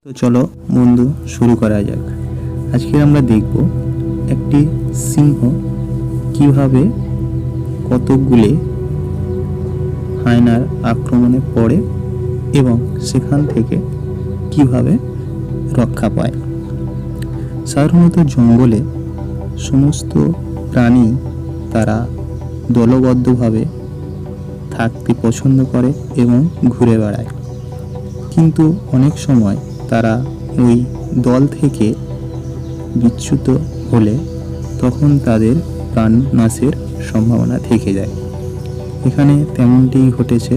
তো চলো বন্ধু, শুরু করা যাক। আজকে আমরা দেখব একটি সিংহ কিভাবে কতকগুলি হায়নার আক্রমণে পড়ে এবং সেখান থেকে কিভাবে রক্ষা পায়। সাধারণত জঙ্গলে সমস্ত প্রাণী তারা দলবদ্ধভাবে থাকতে পছন্দ করে এবং ঘুরে বেড়ায়, কিন্তু অনেক সময় তারা ওই দল থেকে বিচ্যুত হলে তখন তাদের প্রাণ নাশের সম্ভাবনা থেকে যায়। এখানে তেমনটিই ঘটেছে।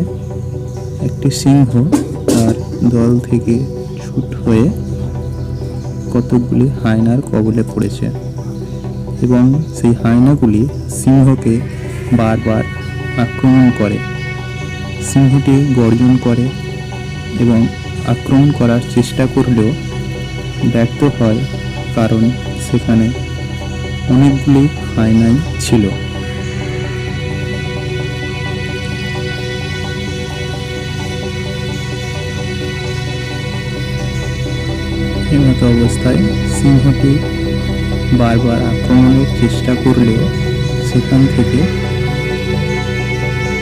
একটি সিংহ তার দল থেকে ছুট হয়ে কতকগুলি হায়নার কবলে পড়েছে এবং সেই হায়নাগুলি সিংহকে বারবার আক্রমণ করে। সিংহটি গর্জন করে এবং আক্রমণ করার চেষ্টা করলেও ব্যর্থ হয়, কারণ সেখানে অনেকগুলি হায়নাই ছিল। এমতো অবস্থায় সিংহটি বারবার আক্রমণের চেষ্টা করলেও সেখান থেকে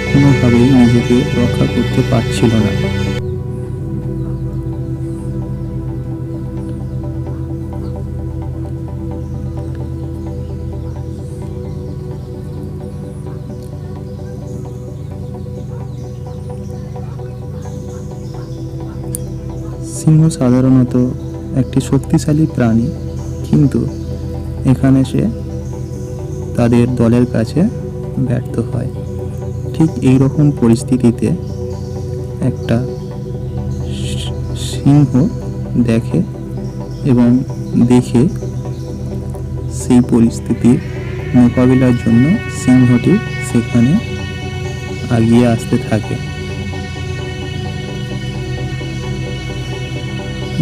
কোনোভাবেই নিজেকে রক্ষা করতে পারছিল না। সিংহ সাধারণত একটি শক্তিশালী প্রাণী, কিন্তু এখানে সে তাদের দলের কাছে ব্যর্থ হয়। ঠিক এই রকম পরিস্থিতিতে একটা সিংহ দেখে এবং দেখে সেই পরিস্থিতির মোকাবিলার জন্য সিংহটি সেখানে এগিয়ে আসতে থাকে।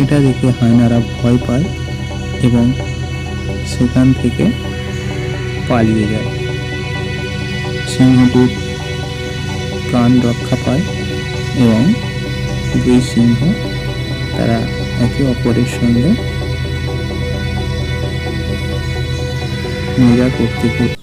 এটা দেখে হায়নারা ভয় পায় এবং সেখান থেকে পালিয়ে যায়। সিংহটির প্রাণ রক্ষা পায় এবং দুই সিংহ তারা একে অপরের সঙ্গে মজা করতে করতে